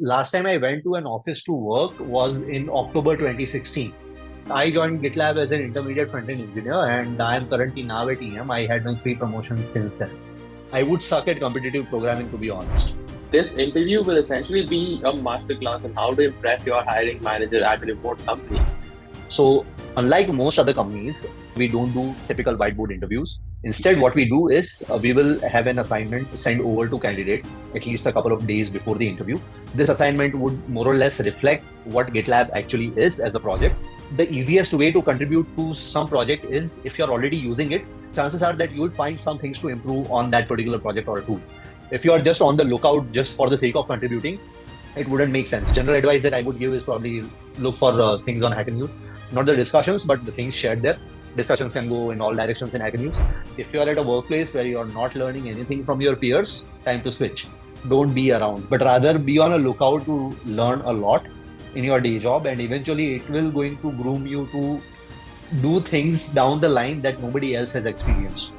Last time I went to an office to work was in October 2016. I joined Gitlab as an intermediate front-end engineer, and I am currently now at EM. I had done three promotions since then. I would suck at competitive programming, to be honest. This interview will essentially be a masterclass on how to impress your hiring manager at a remote company. So, unlike most other companies, we don't do typical whiteboard interviews. Instead, what we do is we will have an assignment sent over to candidate at least a couple of days before the interview. This assignment would more or less reflect what GitLab actually is as a project. The easiest way to contribute to some project is if you're already using it, chances are that you'll find some things to improve on that particular project or tool. If you are just on the lookout just for the sake of contributing, it wouldn't make sense. General advice that I would give is probably look for things on Hacker News, not the discussions, but the things shared there. Discussions can go in all directions in Hacker News. If you are at a workplace where you are not learning anything from your peers, time to switch. Don't be around, but rather be on a lookout to learn a lot in your day job, and eventually it will going to groom you to do things down the line that nobody else has experienced.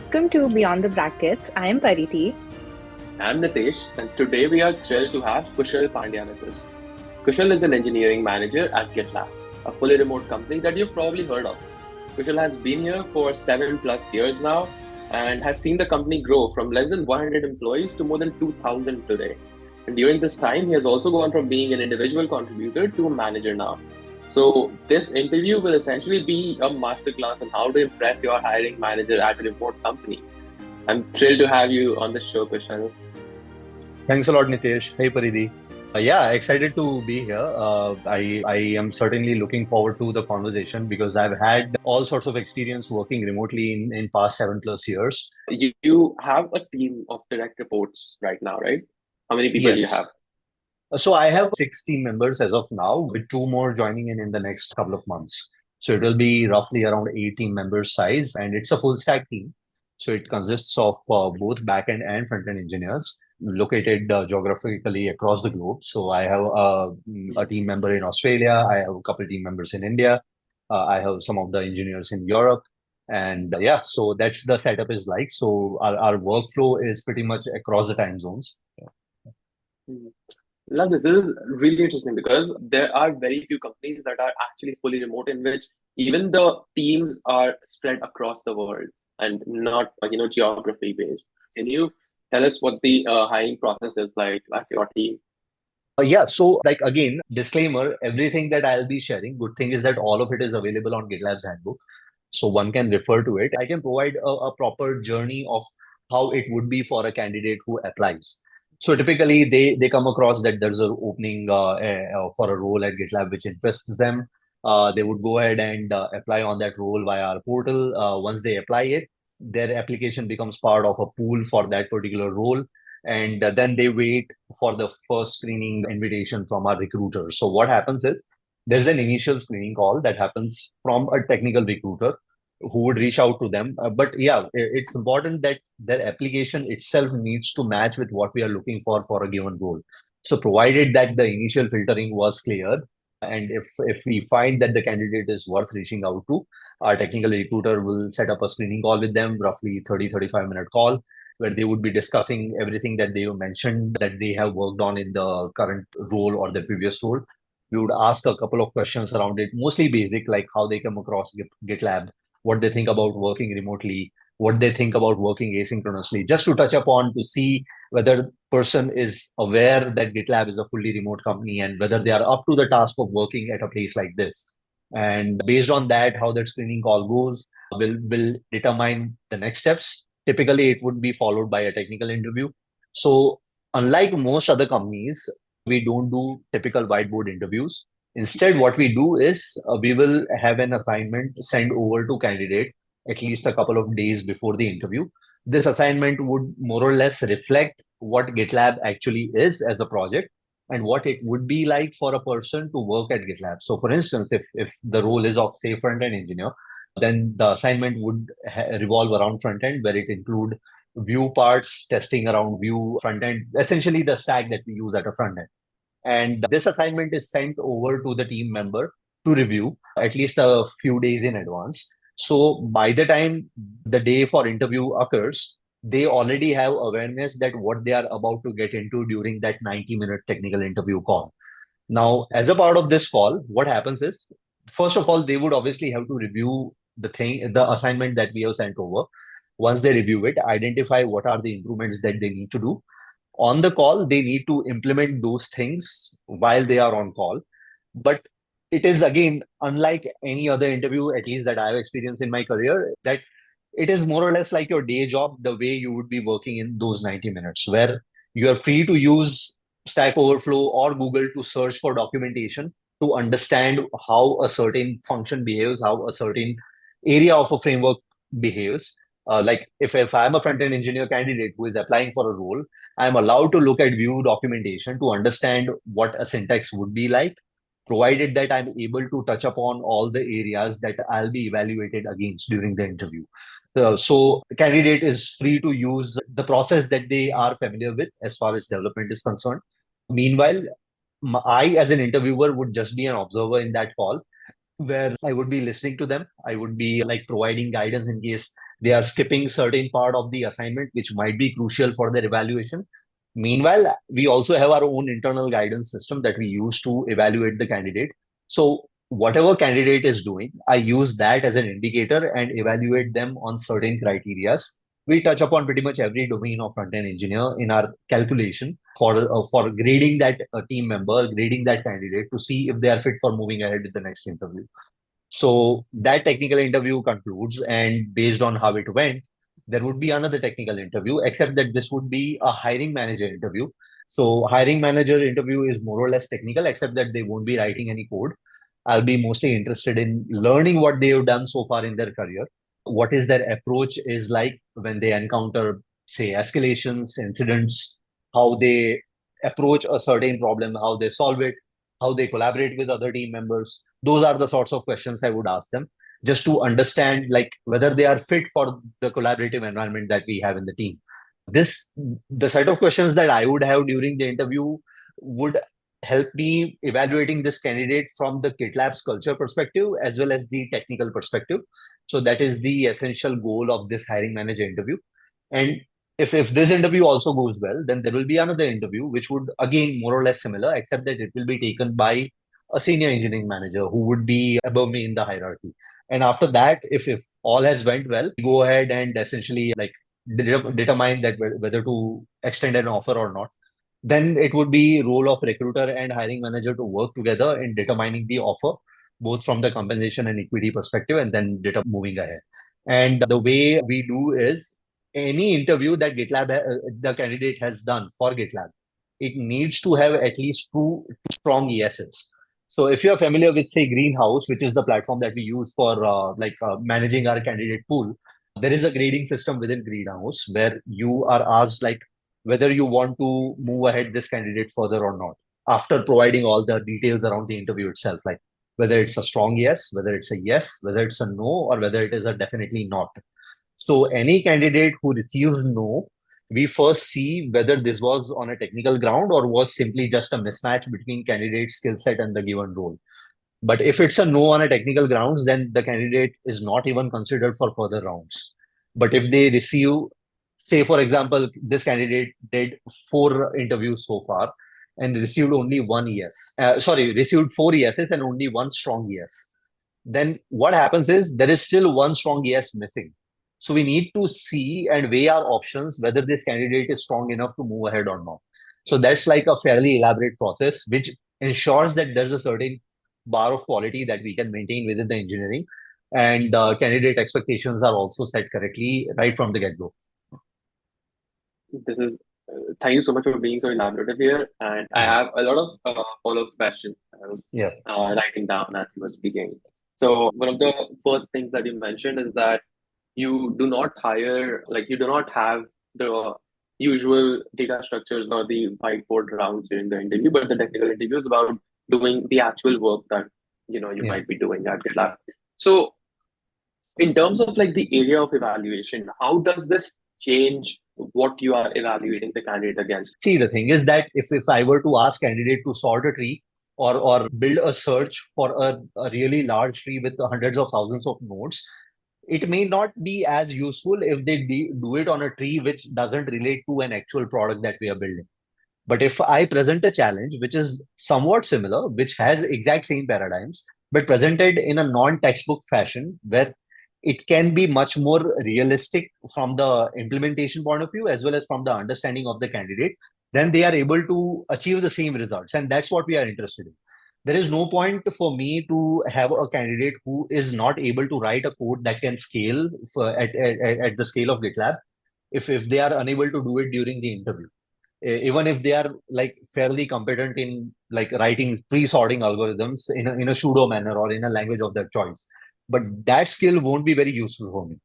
Welcome to Beyond the Brackets. I am Pariti. I'm Nitesh, and today we are thrilled to have Kushal Pandya with us. Kushal is an engineering manager at Gitlab, a fully remote company that you've probably heard of. Kushal has been here for 7+ years now and has seen the company grow from less than 100 employees to more than 2,000 today. And during this time, he has also gone from being an individual contributor to a manager now. So this interview will essentially be a masterclass on how to impress your hiring manager at a remote company. I'm thrilled to have you on the show, Kushal. Thanks a lot, Nitesh. Hey, Paridhi. Yeah, excited to be here. I am certainly looking forward to the conversation because I've had all sorts of experience working remotely in past 7+ years. You have a team of direct reports right now, right? How many people do you have? Yes. So I have 6 team members as of now, with two more joining in the next couple of months. So it will be roughly around 8 team members size, and it's a full stack team. So it consists of both backend and front end engineers located geographically across the globe. So I have a team member in Australia. I have a couple of team members in India. I have some of the engineers in Europe. And yeah, so that's the setup is like. So our workflow is pretty much across the time zones. Mhm. Love this. This is really interesting because there are very few companies that are actually fully remote in which even the teams are spread across the world and not geography based. Can you tell us what the hiring process is like at your team? Yeah, so like again, disclaimer, everything that I'll be sharing, good thing is that all of it is available on GitLab's handbook. So one can refer to it. I can provide a proper journey of how it would be for a candidate who applies. So typically they come across that there's an opening for a role at GitLab which interests them. They would go ahead and apply on that role via our portal. Once they apply it, their application becomes part of a pool for that particular role. And then they wait for the first screening invitation from our recruiter. So what happens is there's an initial screening call that happens from a technical recruiter who would reach out to them. But yeah, it's important that their application itself needs to match with what we are looking for a given role. So provided that the initial filtering was cleared, and if we find that the candidate is worth reaching out to, our technical recruiter will set up a screening call with them, roughly 30-35 minute call, where they would be discussing everything that they mentioned that they have worked on in the current role or the previous role. We would ask a couple of questions around it, mostly basic, like how they come across GitLab, what they think about working remotely, what they think about working asynchronously, just to touch upon to see whether person is aware that GitLab is a fully remote company and whether they are up to the task of working at a place like this. And based on that, how that screening call goes will determine the next steps. Typically, it would be followed by a technical interview. So, unlike most other companies, we don't do typical whiteboard interviews. Instead, what we do is we will have an assignment sent over to candidate at least a couple of days before the interview. This assignment would more or less reflect what GitLab actually is as a project and what it would be like for a person to work at GitLab. So, for instance, if the role is of, say, front-end engineer, then the assignment would revolve around front end, where it include view parts, testing around view front end, essentially the stack that we use at a front end. And this assignment is sent over to the team member to review at least a few days in advance. So by the time the day for interview occurs, they already have awareness that what they are about to get into during that 90-minute technical interview call. Now, as a part of this call, what happens is, first of all, they would obviously have to review the assignment that we have sent over. Once they review it, identify what are the improvements that they need to do. On the call, they need to implement those things while they are on call. But it is again, unlike any other interview, at least that I've experienced in my career, that it is more or less like your day job, the way you would be working in those 90 minutes, where you are free to use Stack Overflow or Google to search for documentation to understand how a certain function behaves, how a certain area of a framework behaves. Like if I'm a front end engineer candidate who is applying for a role, I'm allowed to look at view documentation to understand what a syntax would be like, provided that I'm able to touch upon all the areas that I'll be evaluated against during the interview. So the candidate is free to use the process that they are familiar with as far as development is concerned. Meanwhile, I, as an interviewer, would just be an observer in that call where I would be listening to them. I would be like providing guidance in case they are skipping certain part of the assignment, which might be crucial for their evaluation. Meanwhile, we also have our own internal guidance system that we use to evaluate the candidate. So whatever candidate is doing, I use that as an indicator and evaluate them on certain criterias. We touch upon pretty much every domain of front-end engineer in our calculation for grading that team member, grading that candidate to see if they are fit for moving ahead with the next interview. So that technical interview concludes, and based on how it went, there would be another technical interview, except that this would be a hiring manager interview. So hiring manager interview is more or less technical, except that they won't be writing any code. I'll be mostly interested in learning what they have done so far in their career. What is their approach is like when they encounter, say, escalations, incidents, how they approach a certain problem, how they solve it, how they collaborate with other team members. Those are the sorts of questions I would ask them just to understand like whether they are fit for the collaborative environment that we have in the team. This the set of questions that I would have during the interview would help me evaluating this candidate from the GitLab's culture perspective as well as the technical perspective. So that is the essential goal of this hiring manager interview. And if this interview also goes well, then there will be another interview, which would again more or less similar, except that it will be taken by a senior engineering manager who would be above me in the hierarchy. And after that, if all has went well, we go ahead and essentially like determine that whether to extend an offer or not. Then it would be role of recruiter and hiring manager to work together in determining the offer, both from the compensation and equity perspective, and then moving ahead. And the way we do is any interview that the candidate has done for GitLab, it needs to have at least two strong yeses. So if you're familiar with, say, Greenhouse, which is the platform that we use for managing our candidate pool, there is a grading system within Greenhouse where you are asked like whether you want to move ahead this candidate further or not after providing all the details around the interview itself, like whether it's a strong yes, whether it's a yes, whether it's a no, or whether it is a definitely not. So any candidate who receives no, we first see whether this was on a technical ground or was simply just a mismatch between candidate skill set and the given role. But if it's a no on a technical grounds, then the candidate is not even considered for further rounds. But if they receive, say, for example, this candidate did 4 interviews so far and received only one yes, received 4 yeses and only one strong yes, then what happens is there is still one strong yes missing. So we need to see and weigh our options whether this candidate is strong enough to move ahead or not. So that's like a fairly elaborate process, which ensures that there's a certain bar of quality that we can maintain within the engineering. And candidate expectations are also set correctly right from the get-go. This is Thank you so much for being so elaborative here. And I have a lot of follow-up questions I was Yeah. writing down as you were speaking. So one of the first things that you mentioned is that you do not you do not have the usual data structures or the whiteboard rounds during the interview, but the technical interview is about doing the actual work that you Yeah. might be doing at GitLab. So in terms of like the area of evaluation, how does this change what you are evaluating the candidate against? See, the thing is that if I were to ask candidate to sort a tree or build a search for a really large tree with hundreds of thousands of nodes, it may not be as useful if they do it on a tree which doesn't relate to an actual product that we are building. But if I present a challenge which is somewhat similar, which has exact same paradigms, but presented in a non-textbook fashion where it can be much more realistic from the implementation point of view as well as from the understanding of the candidate, then they are able to achieve the same results. And that's what we are interested in. There is no point for me to have a candidate who is not able to write a code that can scale at the scale of GitLab if they are unable to do it during the interview, even if they are like fairly competent in like writing pre-sorting algorithms in a pseudo manner or in a language of their choice, but that skill won't be very useful for me.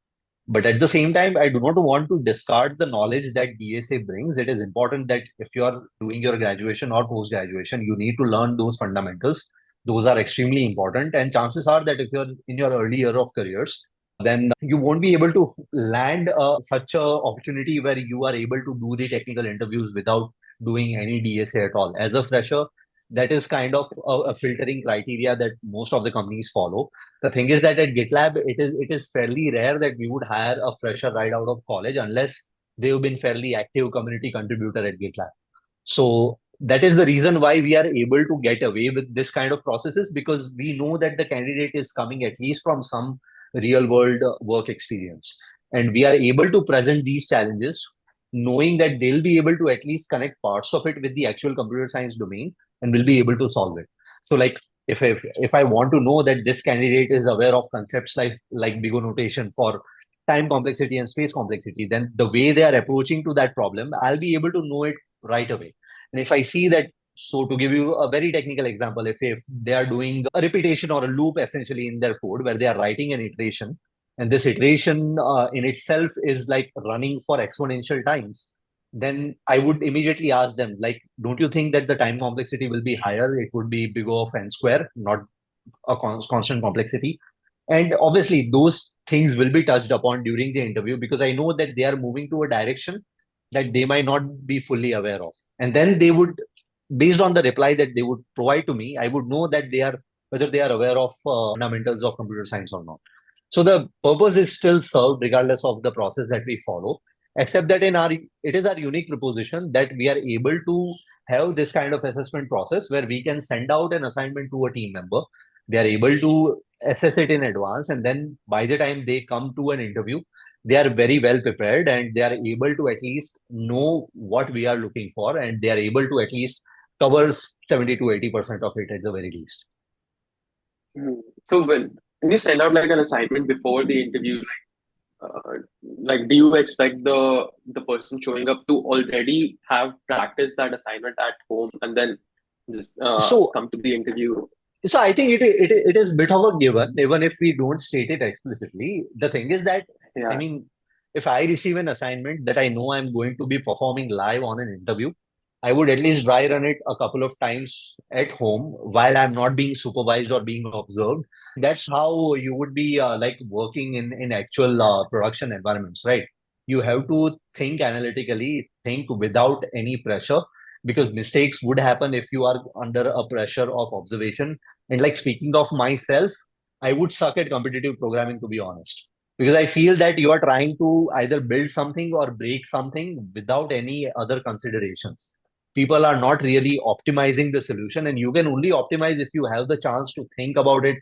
But at the same time, I do not want to discard the knowledge that DSA brings. It is important that if you are doing your graduation or post graduation, you need to learn those fundamentals. Those are extremely important, and chances are that if you're in your early year of careers, then you won't be able to land such a opportunity where you are able to do the technical interviews without doing any DSA at all. As a fresher, that is kind of a filtering criteria that most of the companies follow. The thing is that at GitLab, it is fairly rare that we would hire a fresher right out of college unless they've been fairly active community contributor at GitLab. So that is the reason why we are able to get away with this kind of processes, because we know that the candidate is coming at least from some real world work experience. And we are able to present these challenges knowing that they'll be able to at least connect parts of it with the actual computer science domain and will be able to solve it. So like if I want to know that this candidate is aware of concepts like big O notation for time complexity and space complexity, then the way they are approaching to that problem, I'll be able to know it right away. And if I see that, so to give you a very technical example, if they are doing a repetition or a loop essentially in their code where they are writing an iteration, and this iteration in itself is like running for exponential times, then I would immediately ask them, like, don't you think that the time complexity will be higher? It would be big O of n square, not a constant complexity. And obviously, those things will be touched upon during the interview because I know that they are moving to a direction that they might not be fully aware of. And then they would, based on the reply that they would provide to me, I would know that they are whether they are aware of fundamentals of computer science or not. So the purpose is still served regardless of the process that we follow, except that it is our unique proposition that we are able to have this kind of assessment process where we can send out an assignment to a team member. They are able to assess it in advance, and then by the time they come to an interview, they are very well prepared and they are able to at least know what we are looking for, and they are able to at least cover 70 to 80% of it at the very least. So when you send out like an assignment before the interview, like do you expect the person showing up to already have practiced that assignment at home and then just So come to the interview? So I think it is bit of a given, even if we don't state it explicitly. The thing is that, I Yeah. mean, if I receive an assignment that I know I'm going to be performing live on an interview, I would at least dry run it a couple of times at home while I'm not being supervised or being observed. That's how you would be like working in actual production environments, right? You have to think analytically, think without any pressure, because mistakes would happen if you are under a pressure of observation. And like speaking of myself, I would suck at competitive programming, to be honest, because I feel that you are trying to either build something or break something without any other considerations. People are not really optimizing the solution, and you can only optimize if you have the chance to think about it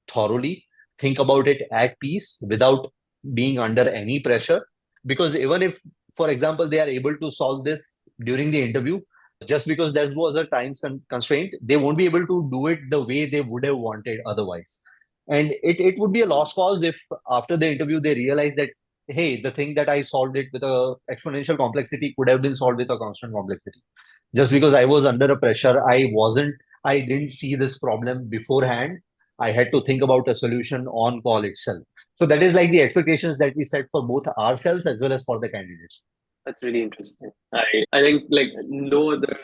thoroughly, think about it at peace without being under any pressure. Because even if, for example, they are able to solve this during the interview, just because there was a time constraint, they won't be able to do it the way they would have wanted otherwise. And it would be a lost cause if after the interview they realize that, hey, the thing that I solved it with a exponential complexity could have been solved with a constant complexity. Just because I was under a pressure, I didn't see this problem beforehand. I had to think about a solution on call itself. So that is like the expectations that we set for both ourselves as well as for the candidates. That's really interesting. I think like no other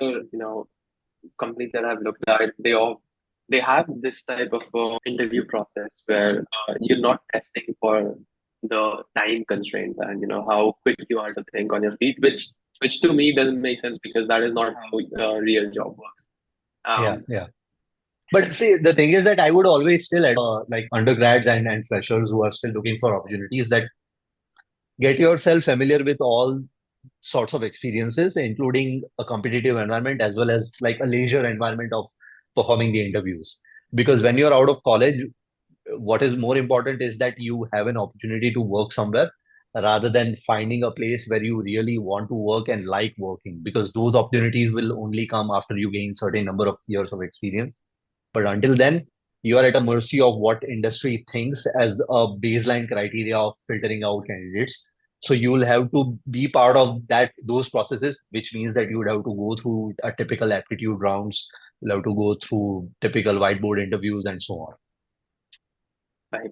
companies that I've looked at, they have this type of interview process where you're not testing for the time constraints and how quick you are to think on your feet, which to me doesn't make sense because that is not how a real job works. Yeah, Um, yeah. But see, the thing is that I would always still like undergrads and freshers who are still looking for opportunities that get yourself familiar with all sorts of experiences, including a competitive environment as well as like a leisure environment of performing the interviews. Because when you're out of college, what is more important is that you have an opportunity to work somewhere rather than finding a place where you really want to work and like working, because those opportunities will only come after you gain certain number of years of experience. But until then, you are at a mercy of what industry thinks as a baseline criteria of filtering out candidates. So you will have to be part of those processes, which means that you would have to go through a typical aptitude rounds, you'll have to go through typical whiteboard interviews and so on. Right.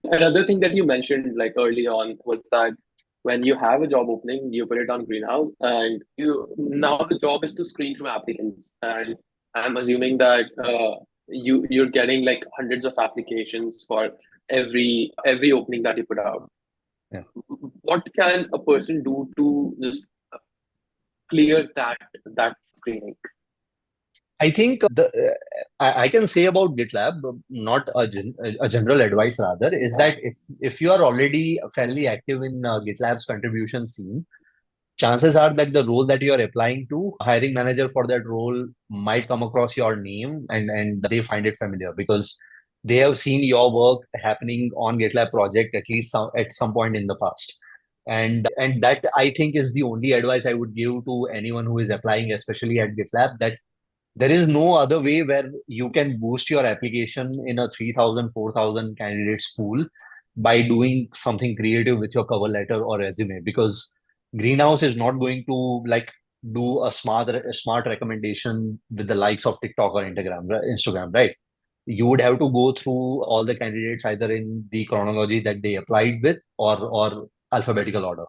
Another thing that you mentioned like early on was that when you have a job opening, you put it on Greenhouse, and you now the job is to screen through applicants. And I'm assuming that you're getting like hundreds of applications for every opening that you put out. Yeah. What can a person do to just clear that screening? I think I can say about GitLab, not a general advice rather, is that if you are already fairly active in GitLab's contribution scene, chances are that the role that you are applying to, hiring manager for that role might come across your name and they find it familiar because they have seen your work happening on GitLab project at least at some point in the past. And that I think is the only advice I would give to anyone who is applying, especially at GitLab, that there is no other way where you can boost your application in a 3,000, 4,000 candidates pool by doing something creative with your cover letter or resume, because Greenhouse is not going to like do a smart recommendation with the likes of TikTok or Instagram, right? You would have to go through all the candidates either in the chronology that they applied with or alphabetical order.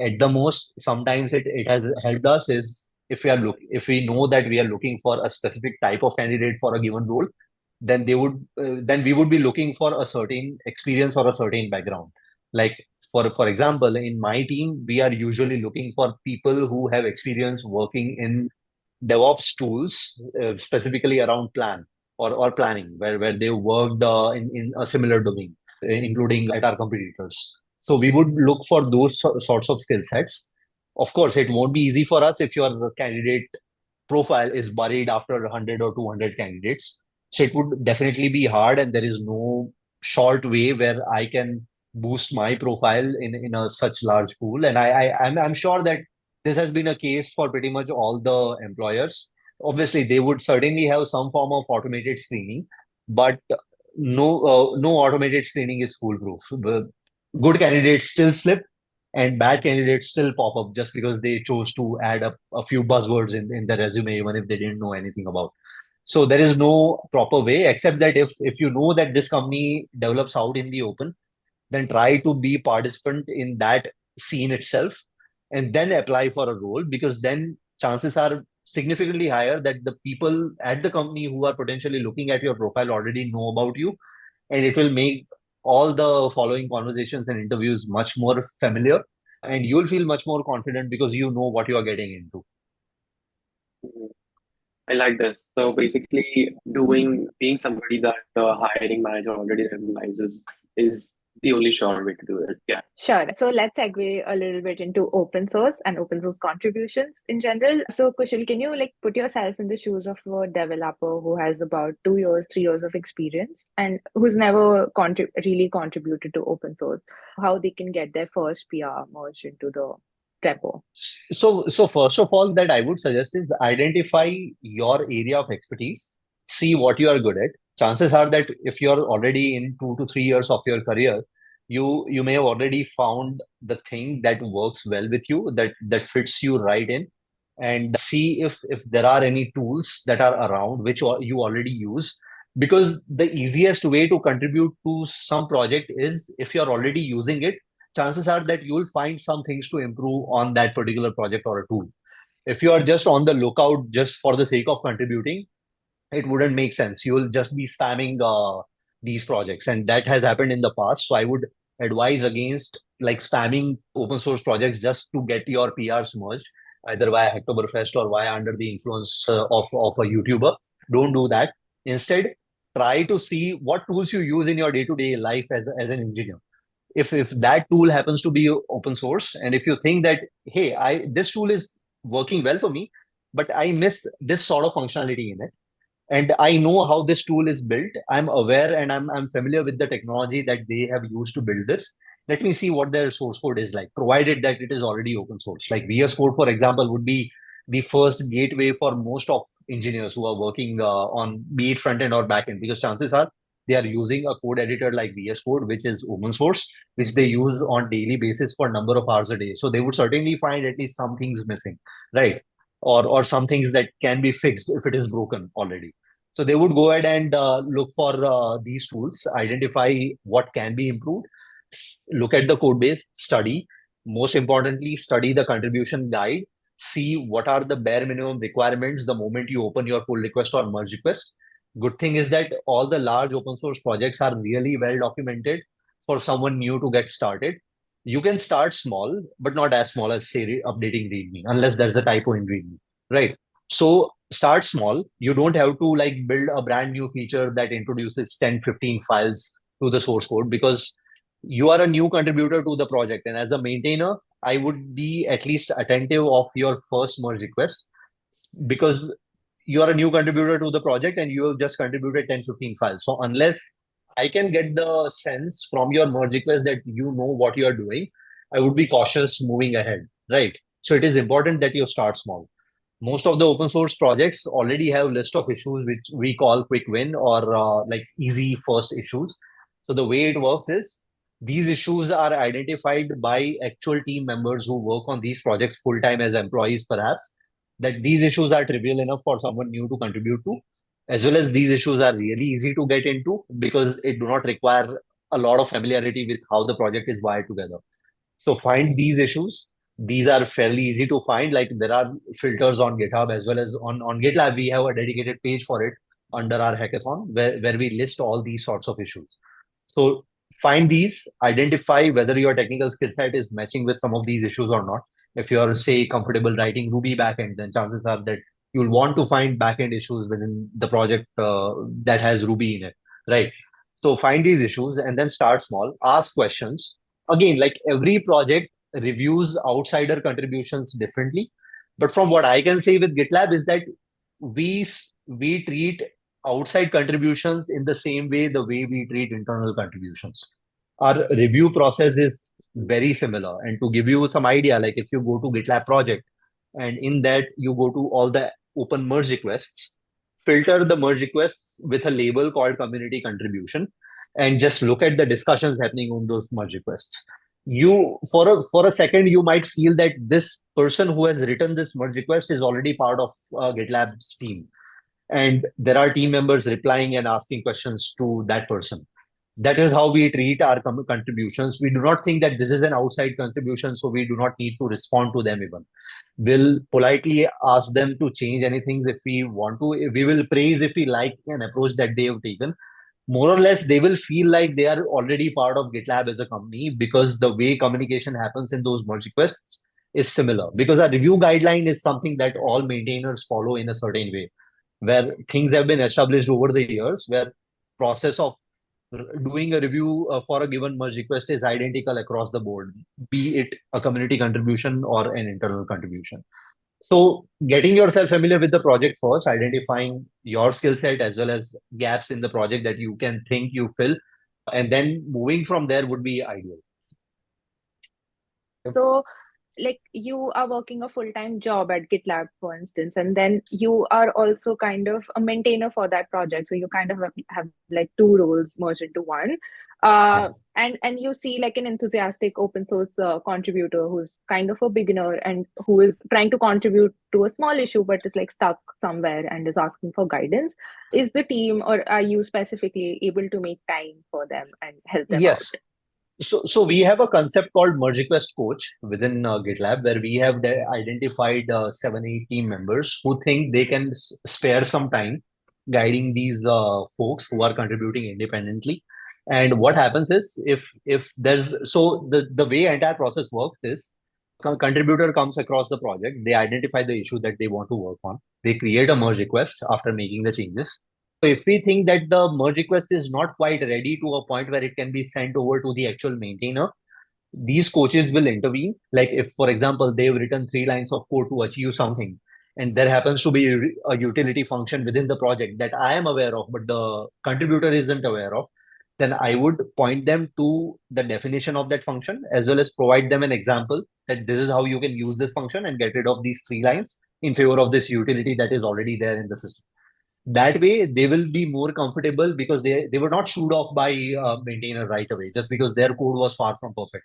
At the most, sometimes it has helped us is if we know that we are looking for a specific type of candidate for a given role, then we would be looking for a certain experience or a certain background. Like for example, in my team, we are usually looking for people who have experience working in DevOps tools, specifically around or planning, where they worked in a similar domain, including at our competitors. So we would look for those sorts of skill sets. Of course, it won't be easy for us if your candidate profile is buried after 100 or 200 candidates. So it would definitely be hard, and there is no short way where I can boost my profile in a such large pool. And I'm sure that this has been a case for pretty much all the employers. Obviously, they would certainly have some form of automated screening, but no automated screening is foolproof. The good candidates still slip, and bad candidates still pop up just because they chose to add up a few buzzwords in their resume, even if they didn't know anything about. So there is no proper way, except that if you know that this company develops out in the open, then try to be participant in that scene itself and then apply for a role, because then chances are significantly higher that the people at the company who are potentially looking at your profile already know about you, and it will make all the following conversations and interviews much more familiar, and you'll feel much more confident because you know what you are getting into. Mhm. I like this. So basically, being somebody that the hiring manager already recognizes is the only sure way to do it. Yeah. Sure. So let's segue a little bit into open source and open source contributions in general. So Kushal, can you like put yourself in the shoes of a developer who has about 2 years, 3 years of experience and who's never really contributed to open source, how they can get their first PR merged into the repo? So first of all, that I would suggest is identify your area of expertise, see what you are good at. Chances are that if you're already in 2 to 3 years of your career, you may have already found the thing that works well with you, that fits you right in, and see if there are any tools that are around which you already use. Because the easiest way to contribute to some project is if you're already using it, chances are that you'll find some things to improve on that particular project or a tool. If you are just on the lookout just for the sake of contributing, it wouldn't make sense. You will just be spamming these projects, and that has happened in the past. So I would advise against like spamming open source projects just to get your PRs merged, either via Hacktoberfest or via under the influence of a YouTuber. Don't do that. Instead, try to see what tools you use in your day-to-day life as an engineer. If that tool happens to be open source, and if you think that, hey, I this tool is working well for me, but I miss this sort of functionality in it, and I know how this tool is built. I'm aware and I'm familiar with the technology that they have used to build this. Let me see what their source code is like, provided that it is already open source. Like VS Code, for example, would be the first gateway for most of engineers who are working on be it front end or back end, because chances are they are using a code editor like VS Code, which is open source, which they use on daily basis for a number of hours a day. So they would certainly find at least some things missing, right? Or some things that can be fixed if it is broken already. So they would go ahead and look for these tools, identify what can be improved, look at the code base, study. Most importantly, study the contribution guide, see what are the bare minimum requirements the moment you open your pull request or merge request. Good thing is that all the large open source projects are really well documented for someone new to get started. You can start small, but not as small as, say, updating README, unless there's a typo in README, right? So start small. You don't have to like build a brand new feature that introduces 10, 15 files to the source code, because you are a new contributor to the project. And as a maintainer, I would be at least attentive of your first merge request, because you are a new contributor to the project and you have just contributed 10, 15 files. So unless I can get the sense from your merge request that you know what you are doing, I would be cautious moving ahead, right? So it is important that you start small. Most of the open source projects already have list of issues which we call quick win, or like easy first issues. So the way it works is these issues are identified by actual team members who work on these projects full time as employees, perhaps, that these issues are trivial enough for someone new to contribute to, as well as these issues are really easy to get into because it do not require a lot of familiarity with how the project is wired together. So find these issues. These are fairly easy to find. Like there are filters on GitHub, as well as on GitLab. We have a dedicated page for it under our hackathon where we list all these sorts of issues. So find these, identify whether your technical skill set is matching with some of these issues or not. If you're, say, comfortable writing Ruby backend, then chances are that you'll want to find backend issues within the project that has Ruby in it, right? So find these issues and then start small, ask questions. Again, like every project reviews outsider contributions differently. But from what I can say with GitLab is that we treat outside contributions in the same way the way we treat internal contributions. Our review process is very similar. And to give you some idea, like if you go to GitLab project and in that you go to all the open merge requests, filter the merge requests with a label called community contribution, and just look at the discussions happening on those merge requests. You for a second you might feel that this person who has written this merge request is already part of GitLab's team, and there are team members replying and asking questions to that person. That is how we treat our contributions. We do not think that this is an outside contribution, so we do not need to respond to them even. We'll politely ask them to change anything if we want to. We will praise if we like an approach that they have taken. More or less, they will feel like they are already part of GitLab as a company, because the way communication happens in those merge requests is similar. Because a review guideline is something that all maintainers follow in a certain way, where things have been established over the years, where process of doing a review for a given merge request is identical across the board, be it a community contribution or an internal contribution. So getting yourself familiar with the project first, identifying your skill set as well as gaps in the project that you can think you fill, and then moving from there would be ideal. So, like you are working a full-time job at GitLab, for instance, and then you are also kind of a maintainer for that project. So you kind of have like two roles merged into one. And you see like an enthusiastic open source contributor who's kind of a beginner and who is trying to contribute to a small issue but is like stuck somewhere and is asking for guidance. Is the team, or are you specifically able to make time for them and help them out? Yes. So we have a concept called merge request coach within GitLab, where we have identified 7, 8 team members who think they can spare some time guiding these folks who are contributing independently. And what happens is, if there's so the way entire process works is, contributor comes across the project, they identify the issue that they want to work on, they create a merge request after making the changes, if we think that the merge request is not quite ready to a point where it can be sent over to the actual maintainer, these coaches will intervene. Like if, for example, they've written 3 lines of code to achieve something, and there happens to be a utility function within the project that I am aware of, but the contributor isn't aware of, then I would point them to the definition of that function as well as provide them an example that this is how you can use this function and get rid of these 3 lines in favor of this utility that is already there in the system. That way they will be more comfortable because they were not shooed off by a maintainer right away just because their code was far from perfect.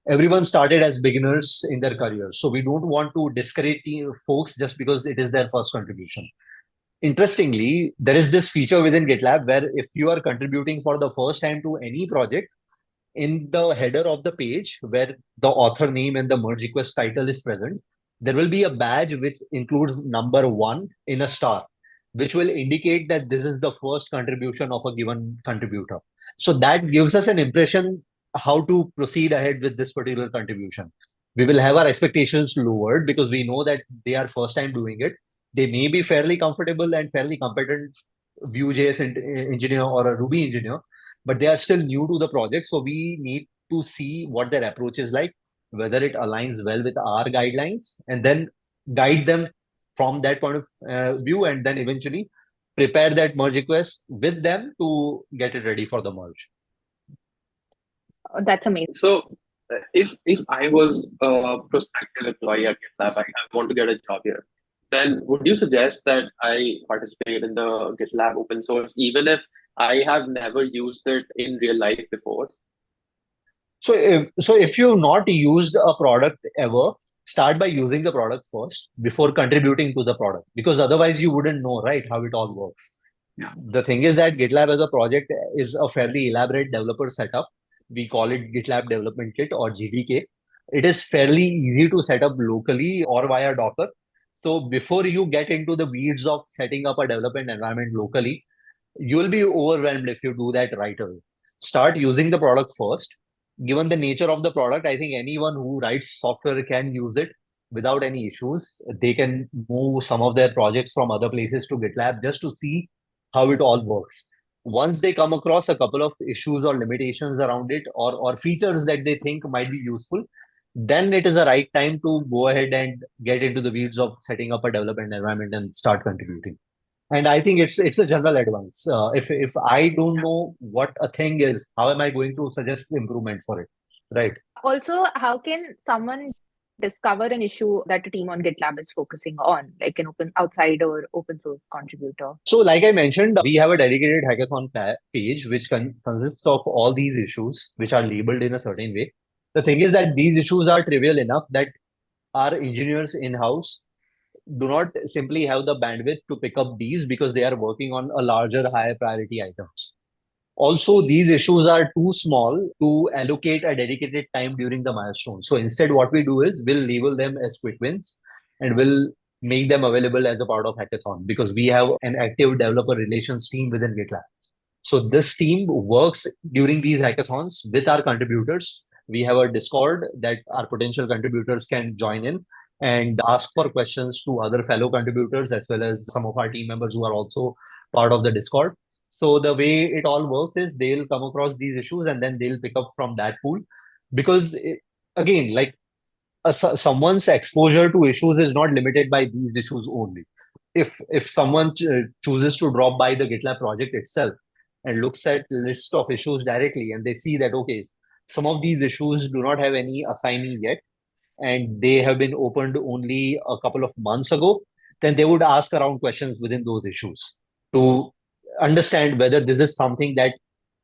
Everyone started as beginners in their careers, so we don't want to discourage folks just because it is their first contribution. Interestingly, there is this feature within GitLab where if you are contributing for the first time to any project, in the header of the page where the author name and the merge request title is present, there will be a badge which includes number 1 in a star, which will indicate that this is the first contribution of a given contributor. So that gives us an impression how to proceed ahead with this particular contribution. We will have our expectations lowered because we know that they are first time doing it. They may be fairly comfortable and fairly competent Vue.js engineer or a Ruby engineer, but they are still new to the project. So we need to see what their approach is like, whether it aligns well with our guidelines, and then guide them from that point of view, and then eventually prepare that merge request with them to get it ready for the merge. That's amazing. So, if I was a prospective employee at GitLab, I want to get a job here, then would you suggest that I participate in the GitLab open source, even if I have never used it in real life before? So if you've not used a product ever, start by using the product first before contributing to the product, because otherwise you wouldn't know, right, how it all works. Yeah. The thing is that GitLab as a project is a fairly elaborate developer setup. We call it GitLab Development Kit or GDK. It is fairly easy to set up locally or via Docker. So before you get into the weeds of setting up a development environment locally, you will be overwhelmed if you do that right away. Start using the product first. Given the nature of the product, I think anyone who writes software can use it without any issues. They can move some of their projects from other places to GitLab just to see how it all works. Once they come across a couple of issues or limitations around it, or features that they think might be useful, then it is the right time to go ahead and get into the weeds of setting up a development environment and start contributing. And I think it's a general advice. If I don't know what a thing is, how am I going to suggest improvement for it? Right. Also, how can someone discover an issue that a team on GitLab is focusing on, like an outside or open source contributor? So, like I mentioned, we have a dedicated hackathon page which consists of all these issues which are labeled in a certain way. The thing is that these issues are trivial enough that our engineers in-house do not simply have the bandwidth to pick up these because they are working on a larger, higher priority items. Also, these issues are too small to allocate a dedicated time during the milestone. So instead, what we do is we'll label them as quick wins and we'll make them available as a part of hackathon because we have an active developer relations team within GitLab. So this team works during these hackathons with our contributors. We have a Discord that our potential contributors can join in and ask for questions to other fellow contributors as well as some of our team members who are also part of the Discord. So the way it all works is they'll come across these issues and then they'll pick up from that pool. Because again, like someone's exposure to issues is not limited by these issues only. If someone chooses to drop by the GitLab project itself and looks at list of issues directly and they see that okay, some of these issues do not have any assignee yet and they have been opened only a couple of months ago, then they would ask around questions within those issues to understand whether this is something that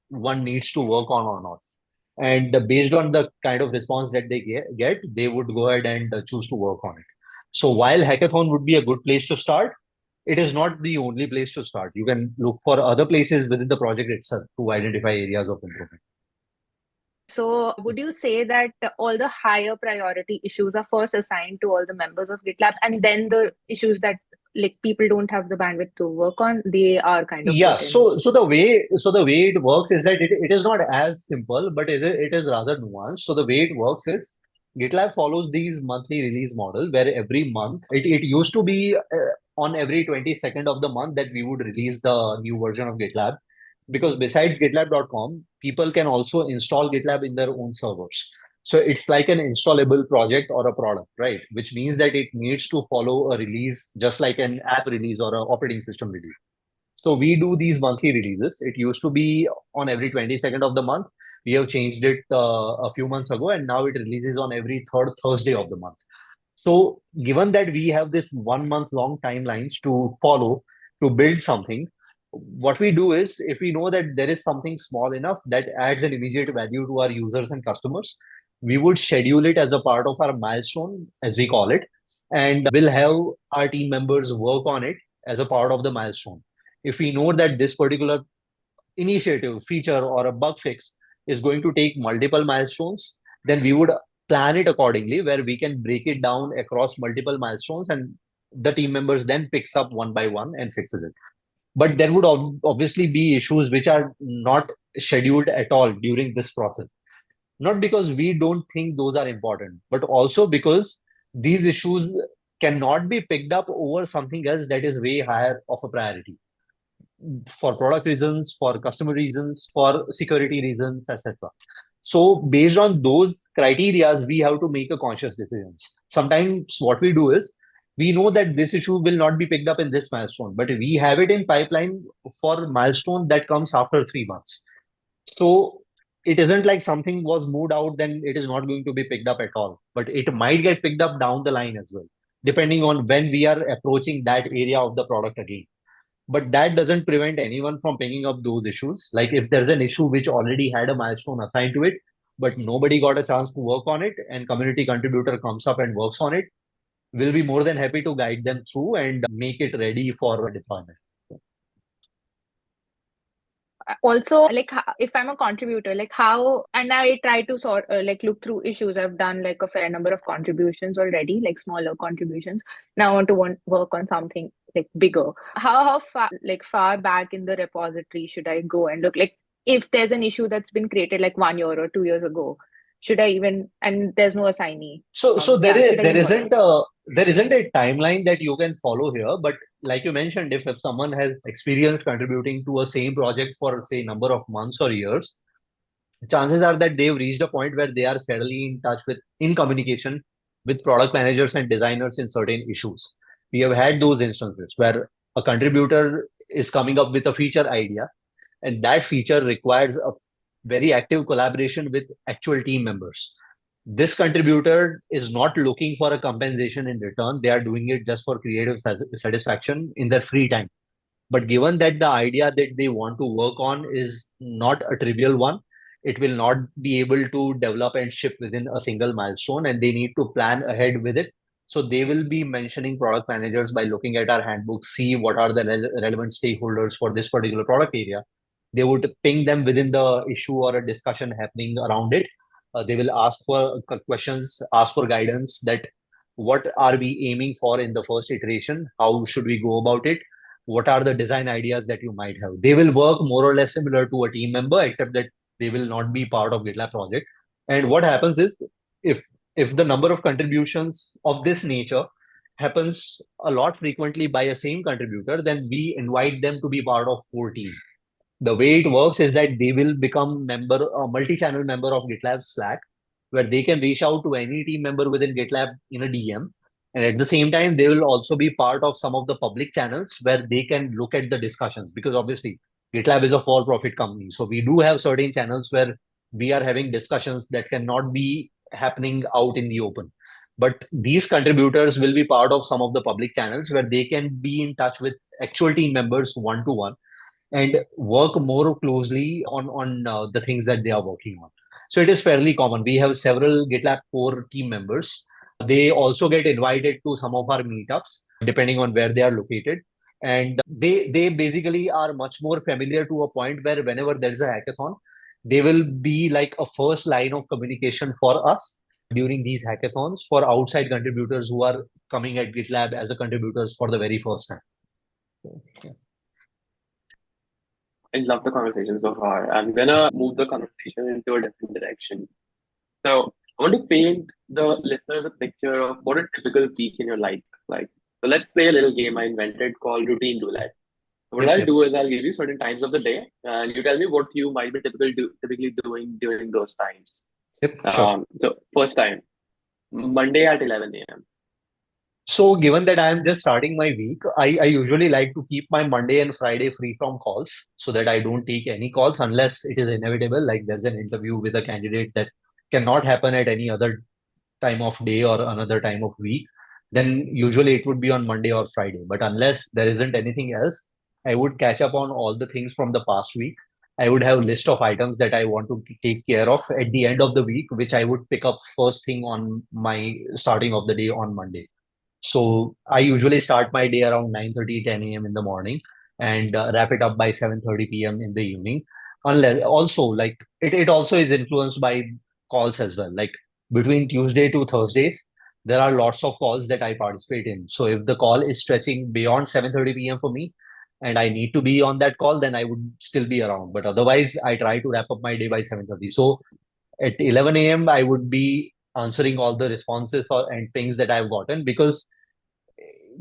one needs to work on or not. And based on the kind of response that they get, they would go ahead and choose to work on it. So while hackathon would be a good place to start, it is not the only place to start. You can look for other places within the project itself to identify areas of improvement. So would you say that all the higher priority issues are first assigned to all the members of GitLab, and then the issues that like people don't have the bandwidth to work on, they are kind of Yeah, put in? so the way it works is that it is not as simple, but it is rather nuanced. So the way it works is GitLab follows these monthly release model where every month it used to be on every 22nd of the month that we would release the new version of GitLab. Because besides GitLab.com, people can also install GitLab in their own servers. So it's like an installable project or a product, right? Which means that it needs to follow a release just like an app release or an operating system release. So we do these monthly releases. It used to be on every 22nd of the month. We have changed it a few months ago, and now it releases on every third Thursday of the month. So, given that we have this 1 month long timelines to follow to build something, what we do is if we know that there is something small enough that adds an immediate value to our users and customers, we would schedule it as a part of our milestone, as we call it, and we'll have our team members work on it as a part of the milestone. If we know that this particular initiative, feature, or a bug fix is going to take multiple milestones, then we would plan it accordingly where we can break it down across multiple milestones and the team members then picks up one by one and fixes it. But there would obviously be issues which are not scheduled at all during this process. Not because we don't think those are important, but also because these issues cannot be picked up over something else that is way higher of a priority for product reasons, for customer reasons, for security reasons, etc. So based on those criterias, we have to make a conscious decisions. Sometimes what we do is we know that this issue will not be picked up in this milestone, but we have it in pipeline for milestone that comes after 3 months. So it isn't like something was moved out, then it is not going to be picked up at all. But it might get picked up down the line as well, depending on when we are approaching that area of the product again. But that doesn't prevent anyone from picking up those issues. Like if there's an issue which already had a milestone assigned to it, but nobody got a chance to work on it, and community contributor comes up and works on it, we'll be more than happy to guide them through and make it ready for deployment. Also, like if I'm a contributor, like how, and I try to sort like look through issues. I've done like a fair number of contributions already, like smaller contributions. Now I want to work on something like bigger. How far, like far back in the repository should I go and look? Like if there's an issue that's been created like 1 year or 2 years ago, should I even, and there's no assignee. So Yeah, should I there even bother? isn't a timeline that you can follow here. But like you mentioned, if someone has experience contributing to a same project for say number of months or years, chances are that they've reached a point where they are fairly in touch with in communication with product managers and designers in certain issues. We have had those instances where a contributor is coming up with a feature idea, and that feature requires a very active collaboration with actual team members. This contributor is not looking for a compensation in return. They are doing it just for creative satisfaction in their free time. But given that the idea that they want to work on is not a trivial one, it will not be able to develop and ship within a single milestone, and they need to plan ahead with it. So they will be mentioning product managers by looking at our handbook, see what are the relevant stakeholders for this particular product area. They would ping them within the issue or a discussion happening around it. They will ask for questions, ask for guidance that what are we aiming for in the first iteration? How should we go about it? What are the design ideas that you might have? They will work more or less similar to a team member, except that they will not be part of GitLab project. And what happens is if if the number of contributions of this nature happens a lot frequently by a same contributor, then we invite them to be part of core team. The way it works is that they will become member, a multi-channel member of GitLab Slack, where they can reach out to any team member within GitLab in a DM. And at the same time, they will also be part of some of the public channels where they can look at the discussions, because obviously GitLab is a for-profit company. So we do have certain channels where we are having discussions that cannot be happening out in the open. But these contributors will be part of some of the public channels where they can be in touch with actual team members one to one and work more closely on the things that they are working on. So it is fairly common. We have several GitLab core team members. They also get invited to some of our meetups, depending on where they are located. And they basically are much more familiar to a point where whenever there is a hackathon, they will be like a first line of communication for us during these hackathons for outside contributors who are coming at GitLab as a contributors for the very first time. So, yeah. I love the conversation so far. I'm gonna move the conversation into a different direction. So I want to paint the listeners a picture of what a typical week in your life looks like. So let's play a little game I invented called routine roulette. What Yep, I'll yep, do is I'll give you certain times of the day, and you tell me what you might be typically doing during those times. yep, sure. So first time, Monday at 11 a.m. So, given that I am just starting my week, I usually like to keep my Monday and Friday free from calls so that I don't take any calls unless it is inevitable, like there's an interview with a candidate that cannot happen at any other time of day or another time of week. Then usually it would be on Monday or Friday. But unless there isn't anything else, I would catch up on all the things from the past week. I would have list of items that I want to take care of at the end of the week, which I would pick up first thing on my starting of the day on Monday. So I usually start my day around 9:30, 10 a.m. in the morning and wrap it up by 7:30 p.m. in the evening. Unless also like it also is influenced by calls as well. Like between Tuesday to Thursdays, there are lots of calls that I participate in. So if the call is stretching beyond 7:30 p.m. for me and I need to be on that call, then I would still be around. But otherwise, I try to wrap up my day by 7:30. So at 11 a.m., I would be answering all the responses and things that I've gotten because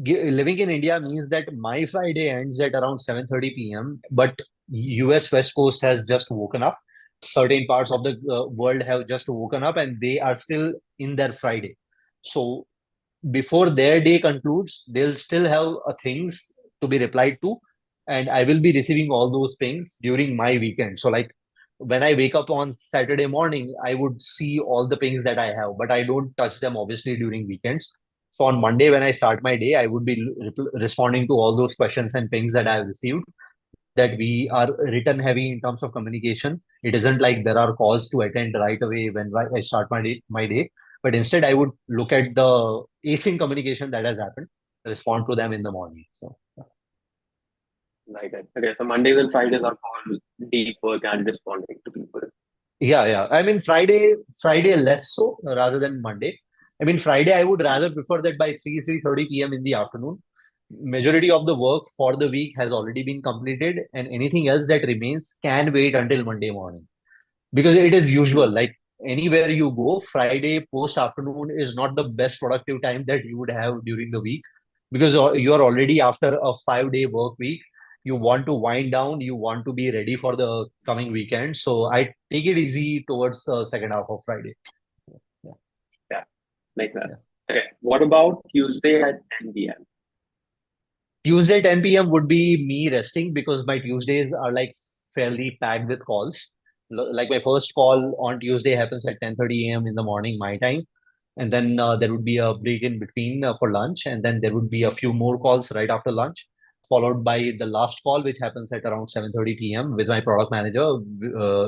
living in India means that my Friday ends at around 7:30 p.m. But US West Coast has just woken up. Certain parts of the world have just woken up and they are still in their Friday. So before their day concludes, they'll still have things to be replied to, and I will be receiving all those things during my weekend. So, like when I wake up on Saturday morning, I would see all the pings that I have, but I don't touch them obviously during weekends. So on Monday, when I start my day, I would be responding to all those questions and things that I have received. That we are written heavy in terms of communication. It isn't like there are calls to attend right away when I start my day, but instead I would look at the async communication that has happened, respond to them in the morning. So Like that. Okay, so Mondays and Fridays are for deep work and responding to people. yeah, yeah. I mean Friday less so rather than Monday. I mean Friday I would rather prefer that by 3:30 p.m. in the afternoon. Majority of the work for the week has already been completed, and anything else that remains can wait until Monday morning. Because it is usual, like anywhere you go, Friday post afternoon is not the best productive time that you would have during the week because you are already after a 5 day work week. You want to wind down, you want to be ready for the coming weekend. So I take it easy towards the second half of Friday. Yeah. Yeah, makes sense. Yeah. Okay, what about Tuesday at 10 p.m.? Tuesday 10 p.m. would be me resting because my Tuesdays are like fairly packed with calls. Like my first call on Tuesday happens at 10:30 a.m. in the morning, my time. And then there would be a break in between for lunch. And then there would be a few more calls right after lunch, followed by the last call, which happens at around 7:30 p.m. with my product manager.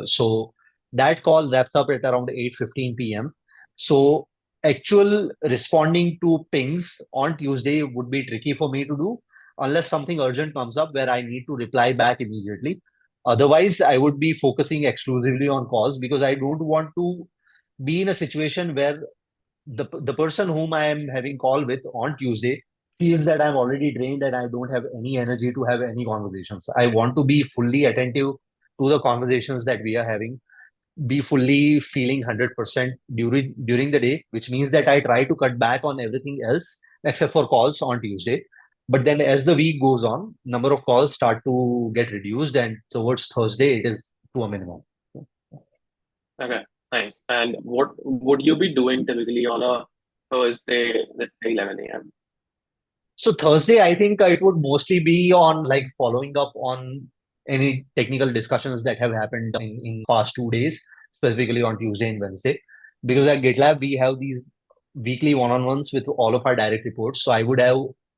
So that call wraps up at around 8:15 p.m. So actual responding to pings on Tuesday would be tricky for me to do unless something urgent comes up where I need to reply back immediately. Otherwise, I would be focusing exclusively on calls because I don't want to be in a situation where the person whom I am having call with on Tuesday feels that I'm already drained and I don't have any energy to have any conversations. I want to be fully attentive to the conversations that we are having, be fully feeling 100% during the day, which means that I try to cut back on everything else except for calls on Tuesday. But then as the week goes on, number of calls start to get reduced, and towards Thursday it is to a minimum. Okay, nice. And what would you be doing typically on a Thursday, let's say 11 a.m.? So Thursday, I think it would mostly be on like following up on any technical discussions that have happened in past 2 days, specifically on Tuesday and Wednesday. Because at GitLab, we have these weekly one-on-ones with all of our direct reports. So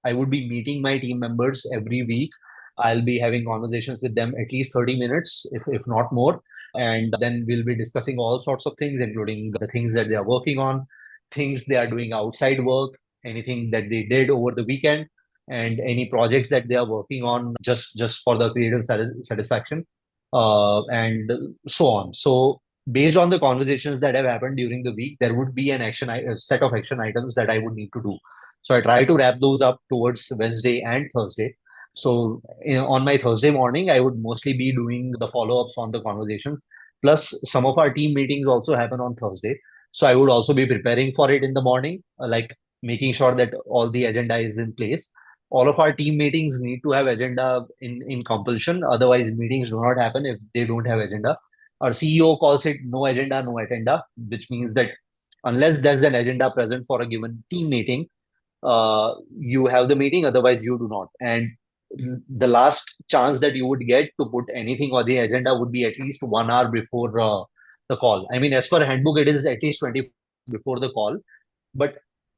I would be meeting my team members every week. I'll be having conversations with them at least 30 minutes, if not more. And then we'll be discussing all sorts of things, including the things that they are working on, things they are doing outside work, anything that they did over the weekend, and any projects that they are working on just for the creative satisfaction, and so on. So based on the conversations that have happened during the week, there would be a set of action items that I would need to do. So I try to wrap those up towards Wednesday and Thursday. So on my Thursday morning, I would mostly be doing the follow-ups on the conversations. Plus, some of our team meetings also happen on Thursday. So I would also be preparing for it in the morning, like making sure that all the agenda is in place. All of our team meetings need to have agenda in compulsion. Otherwise, meetings do not happen if they don't have agenda. Our CEO calls it no agenda, no attenda, which means that unless there's an agenda present for a given team meeting, you have the meeting, otherwise you do not. And the last chance that you would get to put anything on the agenda would be at least 1 hour before the call. I mean, as per handbook, it is at least 20 before the call, but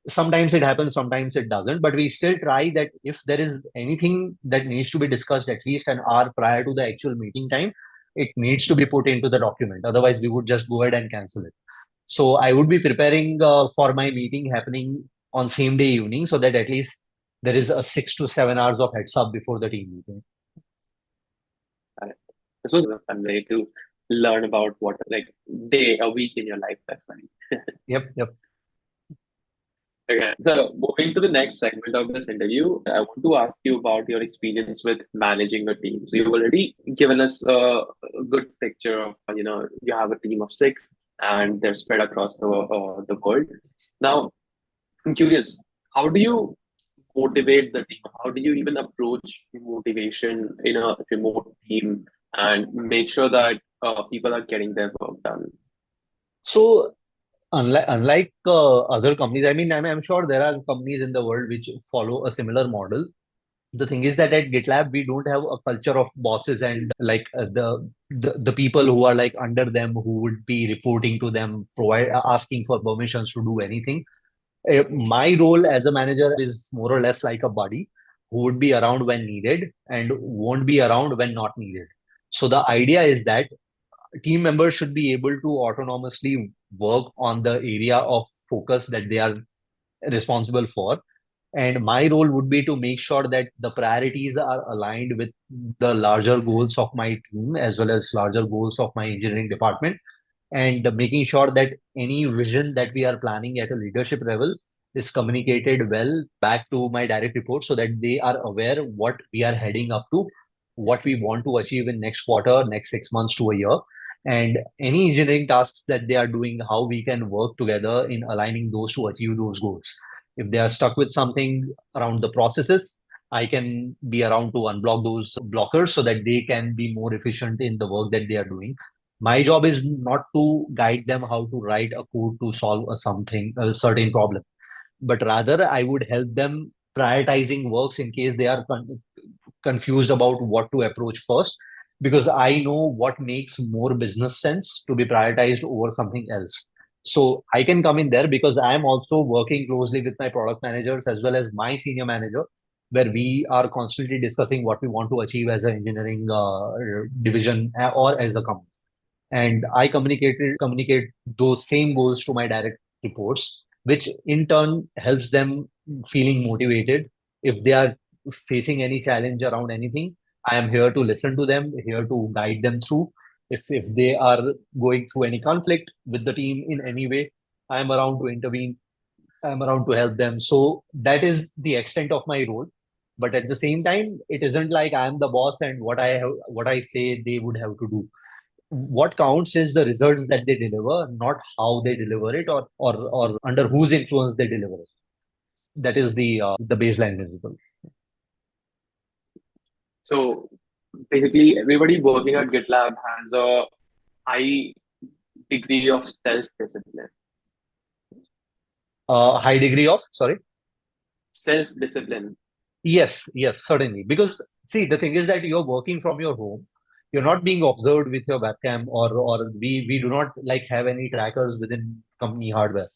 sometimes it happens, sometimes it doesn't. But we still try that if there is anything that needs to be discussed at least an hour prior to the actual meeting time, it needs to be put into the document. Otherwise, we would just go ahead and cancel it. So I would be preparing for my meeting happening on same day evening so that at least there is a 6 to 7 hours of heads up before the team meeting. This was a fun way to learn about what like day a week in your life. That's funny. Yep. Okay, so moving to the next segment of this interview, I want to ask you about your experience with managing a team. So you've already given us a good picture of, you have a team of six and they're spread across the world. Now, I'm curious, how do you motivate the team? How do you even approach motivation in a remote team and make sure that people are getting their work done? So unlike other companies, I mean, I'm sure there are companies in the world which follow a similar model. The thing is that at GitLab, we don't have a culture of bosses and like the people who are like under them who would be reporting to them, provide asking for permissions to do anything. My role as a manager is more or less like a buddy who would be around when needed and won't be around when not needed. So the idea is that team members should be able to autonomously work on the area of focus that they are responsible for. And my role would be to make sure that the priorities are aligned with the larger goals of my team as well as larger goals of my engineering department, and making sure that any vision that we are planning at a leadership level is communicated well back to my direct reports so that they are aware what we are heading up to, what we want to achieve in next quarter, next 6 months to a year, and any engineering tasks that they are doing, how we can work together in aligning those to achieve those goals. If they are stuck with something around the processes, I can be around to unblock those blockers so that they can be more efficient in the work that they are doing. My job is not to guide them how to write a code to solve a certain problem, but rather I would help them prioritizing works in case they are confused about what to approach first, because I know what makes more business sense to be prioritized over something else. So I can come in there because I am also working closely with my product managers as well as my senior manager, where we are constantly discussing what we want to achieve as an engineering division or as a company. And I communicate those same goals to my direct reports, which in turn helps them feeling motivated. If they are facing any challenge around anything, I am here to listen to them, here to guide them through. If they are going through any conflict with the team in any way, I am around to intervene. I'm around to help them. So that is the extent of my role. But at the same time, it isn't like I am the boss and what I say they would have to do. What counts is the results that they deliver, not how they deliver it, or under whose influence they deliver it. That is the baseline principle. So basically, everybody working at GitLab has a high degree of self-discipline. High degree of, sorry. Self-discipline. Yes, certainly. Because see, the thing is that you're working from your home. You're not being observed with your webcam, or we do not like have any trackers within company hardware.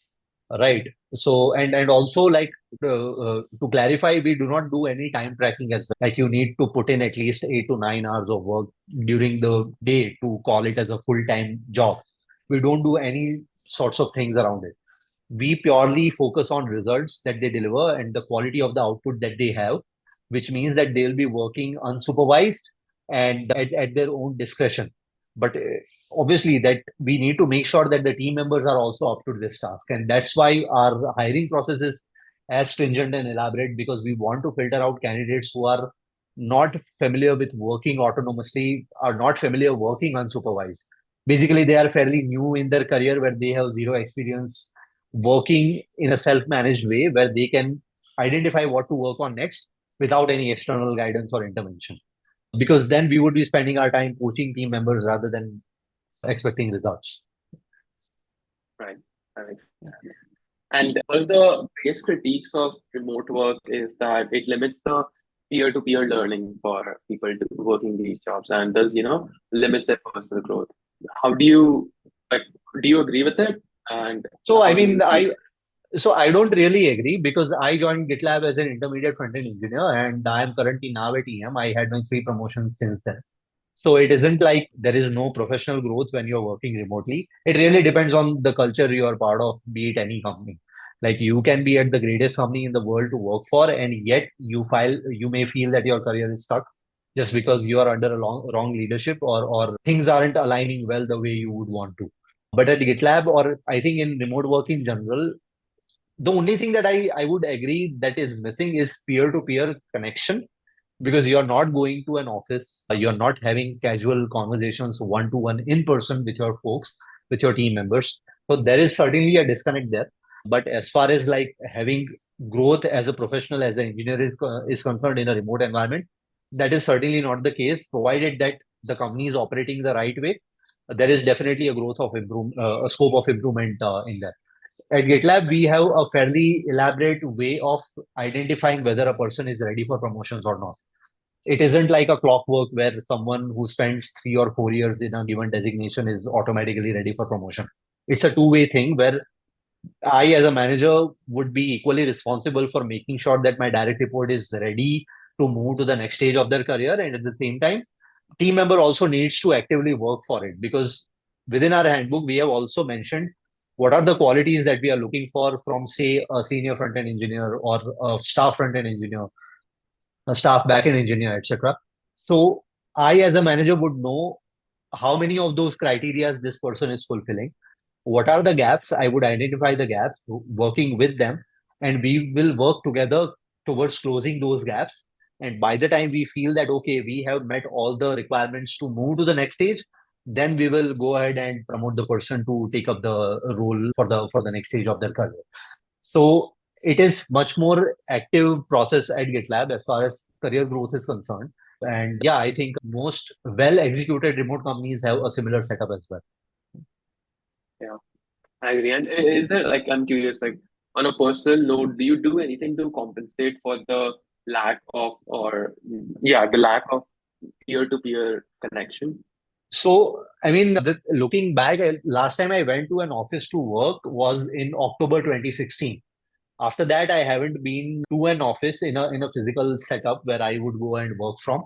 Right. So, and also like to clarify, we do not do any time tracking as well. Like you need to put in at least 8 to 9 hours of work during the day to call it as a full-time job. We don't do any sorts of things around it. We purely focus on results that they deliver and the quality of the output that they have, which means that they'll be working unsupervised and at their own discretion. But obviously, that we need to make sure that the team members are also up to this task. And that's why our hiring process is as stringent and elaborate, because we want to filter out candidates who are not familiar with working autonomously, are not familiar working unsupervised. Basically, they are fairly new in their career where they have zero experience working in a self-managed way where they can identify what to work on next without any external guidance or intervention. Because then we would be spending our time coaching team members rather than expecting results. Right. That makes sense. And one of the biggest critiques of remote work is that it limits the peer-to-peer learning for people working these jobs and does, limits their personal growth. How do you like? Do you agree with it? And So I how do mean, you feel? I don't really agree because I joined GitLab as an intermediate front-end engineer and I am currently now at EM. I had my three promotions since then. So it isn't like there is no professional growth when you're working remotely. It really depends on the culture you are part of, be it any company. Like you can be at the greatest company in the world to work for, and yet you may feel that your career is stuck just because you are under a wrong leadership or things aren't aligning well the way you would want to. But at GitLab, or I think in remote work in general, the only thing that I would agree that is missing is peer-to-peer connection because you're not going to an office, you're not having casual conversations one to one in person with your folks, with your team members. So there is certainly a disconnect there. But as far as like having growth as a professional, as an engineer is concerned in a remote environment, that is certainly not the case, provided that the company is operating the right way. There is definitely a growth of a scope of improvement in that. At GitLab, we have a fairly elaborate way of identifying whether a person is ready for promotions or not. It isn't like a clockwork where someone who spends 3 or 4 years in a given designation is automatically ready for promotion. It's a two-way thing where I, as a manager, would be equally responsible for making sure that my direct report is ready to move to the next stage of their career. And at the same time, team member also needs to actively work for it because within our handbook, we have also mentioned what are the qualities that we are looking for from, say, a senior front-end engineer or a staff front-end engineer, a staff backend engineer, etc. So I, as a manager, would know how many of those criterias this person is fulfilling. What are the gaps? I would identify the gaps, working with them, and we will work together towards closing those gaps. And by the time we feel that okay, we have met all the requirements to move to the next stage, then we will go ahead and promote the person to take up the role for the next stage of their career. So it is much more active process at GitLab as far as career growth is concerned. And yeah, I think most well executed remote companies have a similar setup as well. Yeah, I agree. And is there like I'm curious, like on a personal note, do you do anything to compensate for the lack of or yeah, the lack of peer-to-peer connection? So, I mean, looking back, last time I went to an office to work was in October 2016. After that, I haven't been to an office in a physical setup where I would go and work from.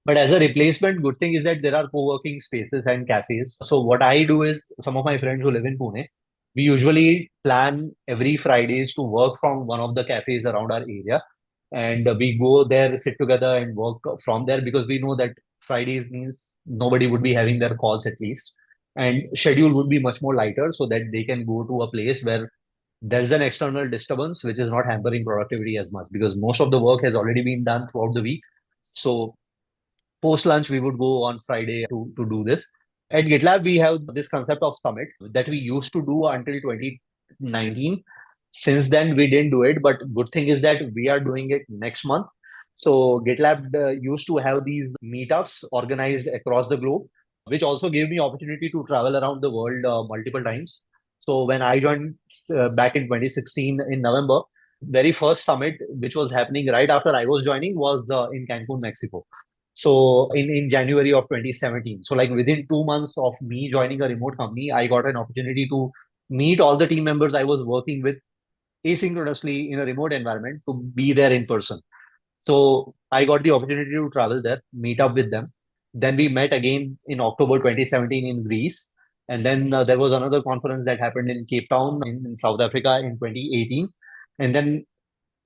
But as a replacement, good thing is that there are co-working spaces and cafes. So what I do is some of my friends who live in Pune, we usually plan every Fridays to work from one of the cafes around our area. And we go there, sit together and work from there because we know that Fridays means nobody would be having their calls at least. And schedule would be much more lighter so that they can go to a place where there's an external disturbance which is not hampering productivity as much because most of the work has already been done throughout the week. So post lunch we would go on Friday to do this. At GitLab, we have this concept of summit that we used to do until 2019. Since then, we didn't do it, but good thing is that we are doing it next month. So GitLab used to have these meetups organized across the globe, which also gave me opportunity to travel around the world multiple times. So when I joined back in 2016 in November, very first summit, which was happening right after I was joining, was in Cancun, Mexico. So in January of 2017. So like within 2 months of me joining a remote company, I got an opportunity to meet all the team members I was working with asynchronously in a remote environment to be there in person. So I got the opportunity to travel there, meet up with them. Then we met again in October 2017 in Greece. And then there was another conference that happened in Cape Town in South Africa in 2018. And then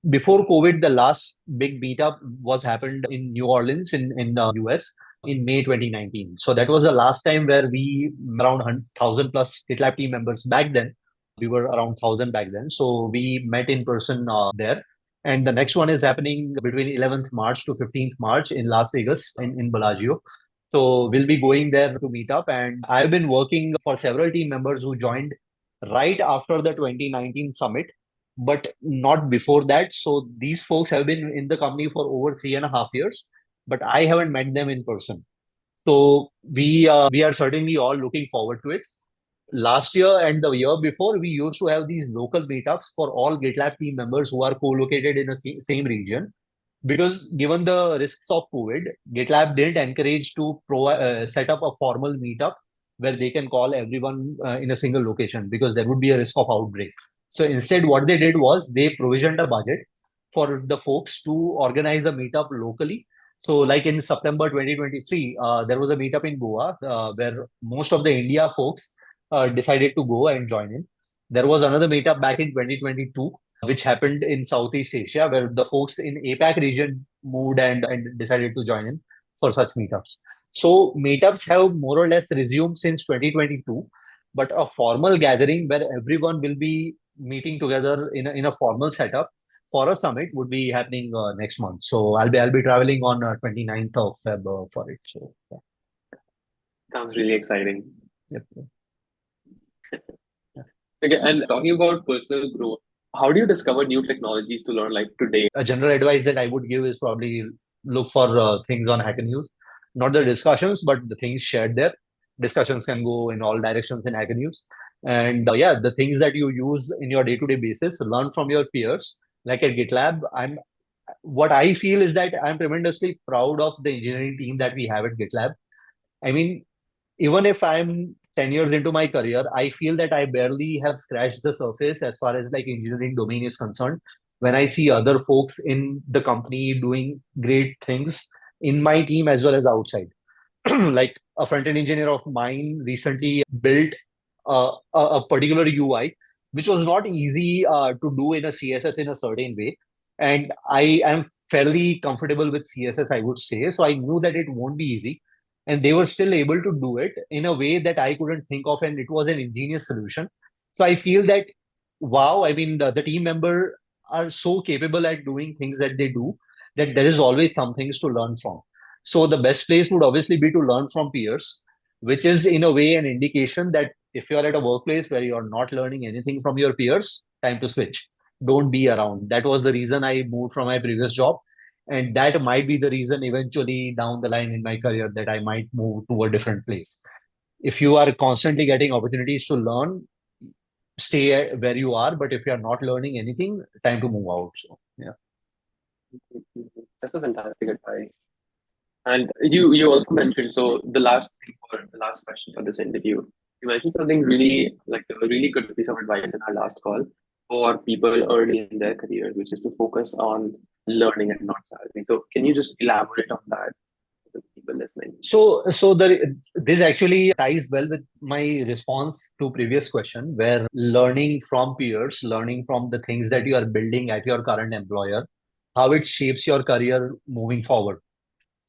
before COVID, the last big meetup was happened in New Orleans in the US in May 2019. So that was the last time where we around 1,000 plus GitLab team members back then. We were around 1,000 back then. So we met in person there. And the next one is happening between 11th March to 15th March in Las Vegas in Bellagio. So we'll be going there to meet up. And I've been working for several team members who joined right after the 2019 summit, but not before that. So these folks have been in the company for over 3.5 years, but I haven't met them in person. So we are certainly all looking forward to it. Last year and the year before, we used to have these local meetups for all GitLab team members who are co-located in the same region. Because given the risks of COVID, GitLab didn't encourage to set up a formal meetup where they can call everyone in a single location because there would be a risk of outbreak. So instead, what they did was they provisioned a budget for the folks to organize a meetup locally. So, like in September 2023, there was a meetup in Goa where most of the India folks decided to go and join in. There was another meetup back in 2022 which happened in Southeast Asia, where the folks in APAC region moved and decided to join in for such meetups. So meetups have more or less resumed since 2022, but a formal gathering where everyone will be meeting together in a formal setup for a summit would be happening next month. So I'll be traveling on 29th of Feb for it. So yeah. Sounds really exciting. Yep. Okay, and talking about personal growth, how do you discover new technologies to learn like today? A general advice that I would give is probably look for things on Hacker News, not the discussions, but the things shared there. Discussions can go in all directions in Hacker News, and yeah, the things that you use in your day-to-day basis, learn from your peers. Like at GitLab, what I feel is that I'm tremendously proud of the engineering team that we have at GitLab. I mean, even if I'm 10 years into my career, I feel that I barely have scratched the surface as far as like engineering domain is concerned. When I see other folks in the company doing great things in my team as well as outside. Like a front-end engineer of mine recently built a particular UI, which was not easy to do in a CSS in a certain way. And I am fairly comfortable with CSS, I would say. So I knew that it won't be easy. And they were still able to do it in a way that I couldn't think of. And it was an ingenious solution. So I feel that, wow, I mean, the team member are so capable at doing things that they do that there is always some things to learn from. So the best place would obviously be to learn from peers, which is in a way an indication that if you're at a workplace where you're not learning anything from your peers, time to switch. Don't be around. That was the reason I moved from my previous job. And that might be the reason eventually down the line in my career that I might move to a different place. If you are constantly getting opportunities to learn, stay where you are. But if you're not learning anything, time to move out. So, yeah. That's a fantastic advice. And you also mentioned, so the last thing for the last question for this interview, you mentioned something really like a really good piece of advice in our last call for people early in their career, which is to focus on learning and not salary. So can you just elaborate on that for the people listening? This actually ties well with my response to previous question, where learning from peers, learning from the things that you are building at your current employer, how it shapes your career moving forward.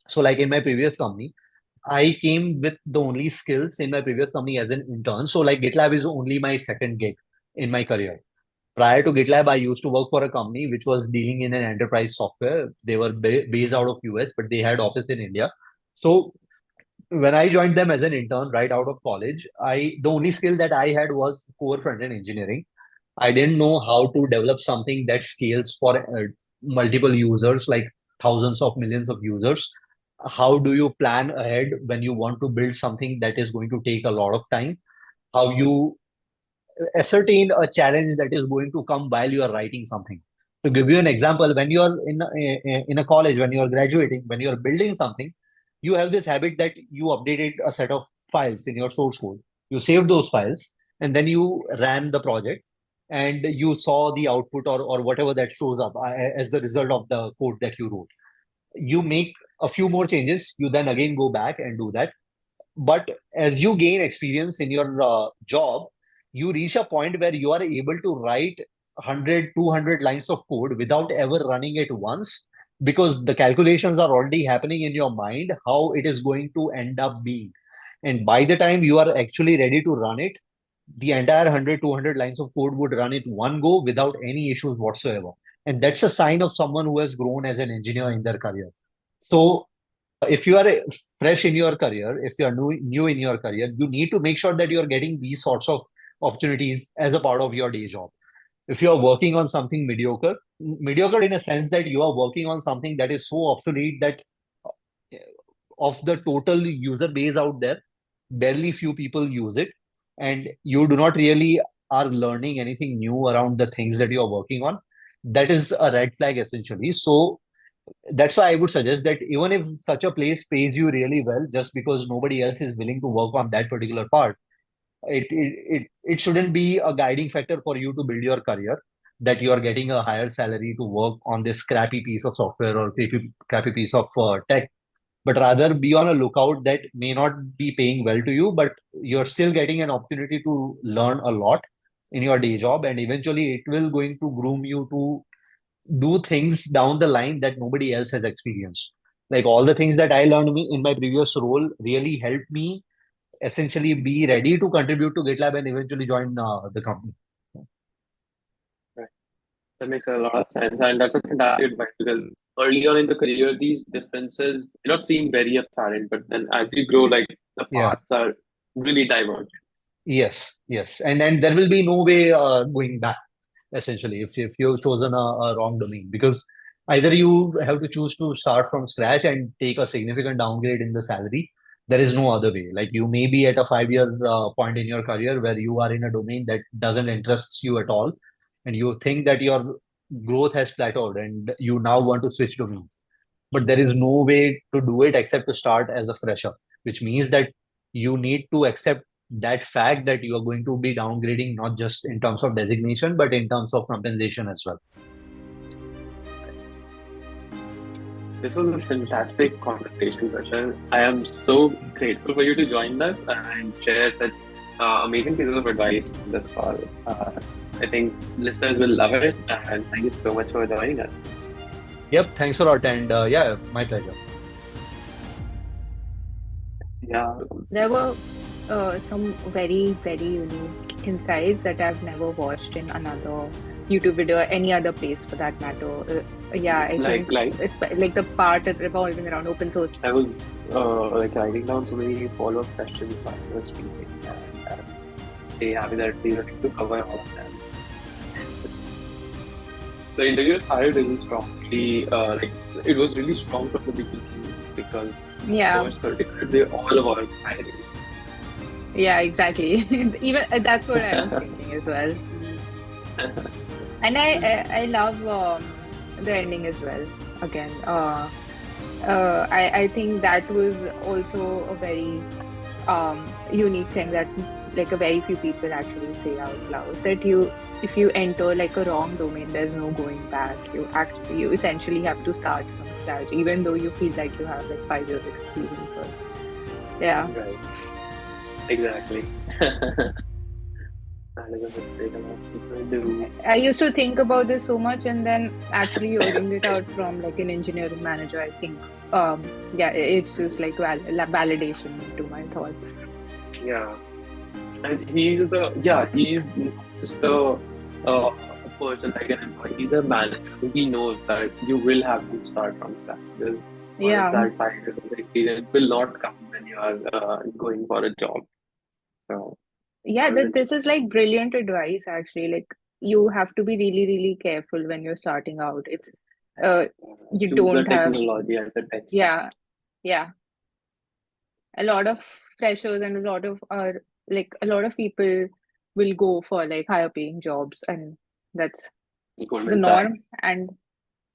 So, like in my previous company, I came with the only skills in my previous company as an intern. So, like GitLab is only my second gig in my career. Prior to GitLab, I used to work for a company which was dealing in an enterprise software. They were based out of US, but they had office in India. So when I joined them as an intern right out of college, the only skill that I had was core front end engineering. I didn't know how to develop something that scales for multiple users, like thousands of millions of users. How do you plan ahead when you want to build something that is going to take a lot of time? How you ascertain a challenge that is going to come while you are writing something. To give you an example, when you are in a college, when you are graduating, when you are building something, you have this habit that you updated a set of files in your source code. You saved those files, and then you ran the project, and you saw the output or whatever that shows up as the result of the code that you wrote. You make a few more changes. You then again go back and do that. But as you gain experience in your job, you reach a point where you are able to write 100, 200 lines of code without ever running it once, because the calculations are already happening in your mind how it is going to end up being. And by the time you are actually ready to run it, the entire 100, 200 lines of code would run it one go without any issues whatsoever. And that's a sign of someone who has grown as an engineer in their career. So if you are fresh in your career, if you are new in your career, you need to make sure that you are getting these sorts of opportunities as a part of your day job. If you are working on something mediocre in a sense that you are working on something that is so obsolete that of the total user base out there, barely few people use it, and you do not really are learning anything new around the things that you are working on, that is a red flag essentially. So that's why I would suggest that even if such a place pays you really well, just because nobody else is willing to work on that particular part, it shouldn't be a guiding factor for you to build your career, that you are getting a higher salary to work on this crappy piece of software or crappy piece of tech, but rather be on a lookout that may not be paying well to you, but you're still getting an opportunity to learn a lot in your day job, and eventually it will going to groom you to do things down the line that nobody else has experienced. Like all the things that I learned in my previous role really helped me essentially be ready to contribute to GitLab and eventually join the company. Right. That makes a lot of sense, and that's a fantastic advice because early on in the career, these differences may not seem very apparent, but then as you grow, like the Yeah. paths are really divergent. Yes. Yes. And there will be no way going back, essentially, if you've chosen a wrong domain, because either you have to choose to start from scratch and take a significant downgrade in the salary. There is no other way. Like you may be at a 5 year point in your career where you are in a domain that doesn't interest you at all, and you think that your growth has plateaued and you now want to switch domains, but there is no way to do it except to start as a fresher, which means that you need to accept that fact that you are going to be downgrading, not just in terms of designation, but in terms of compensation as well. This was a fantastic conversation, Kushal. I am so grateful for you to join us and share such amazing pieces of advice in this call. I think listeners will love it, and thank you so much for joining us. Yep, thanks a lot. And yeah, my pleasure. Yeah, There were some very, very unique insights that I've never watched in another YouTube video or any other place for that matter. Yeah, I think it's like the part revolving around open source. I was like writing down so many follow-up questions while I was speaking, and they have that we need to cover all of them. The interview was hired really strongly. Like it was really strong from the beginning because first particular they all about hiring. Yeah, exactly. Even that's what I was thinking as well. And I love the ending as well. Again, I think that was also a very unique thing that like a very few people actually say out loud, that if you enter like a wrong domain, there's no going back. You essentially have to start from scratch, even though you feel like you have like 5 years experience. Or, yeah. Right. Exactly. That is a mistake a lot of people do. I used to think about this so much, and then actually hearing it out from like an engineering manager, I think, yeah, it's just like validation to my thoughts. Yeah, and he's just a person like an employee. He's a manager, so he knows that you will have to start from scratch. That 5 years of experience will not come when you are going for a job. So yeah, this is like brilliant advice actually. Like you have to be really, really careful when you're starting out. It's you choose don't the technology and the tech stack. Yeah. A lot of freshers and a lot of people will go for like higher paying jobs, and that's the norm. And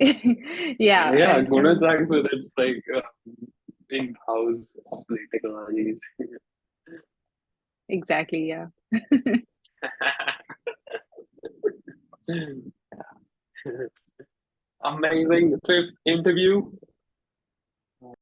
yeah, Goldman Sachs, so that's like in-house obsolete technologies. Exactly, yeah. Amazing. So if interview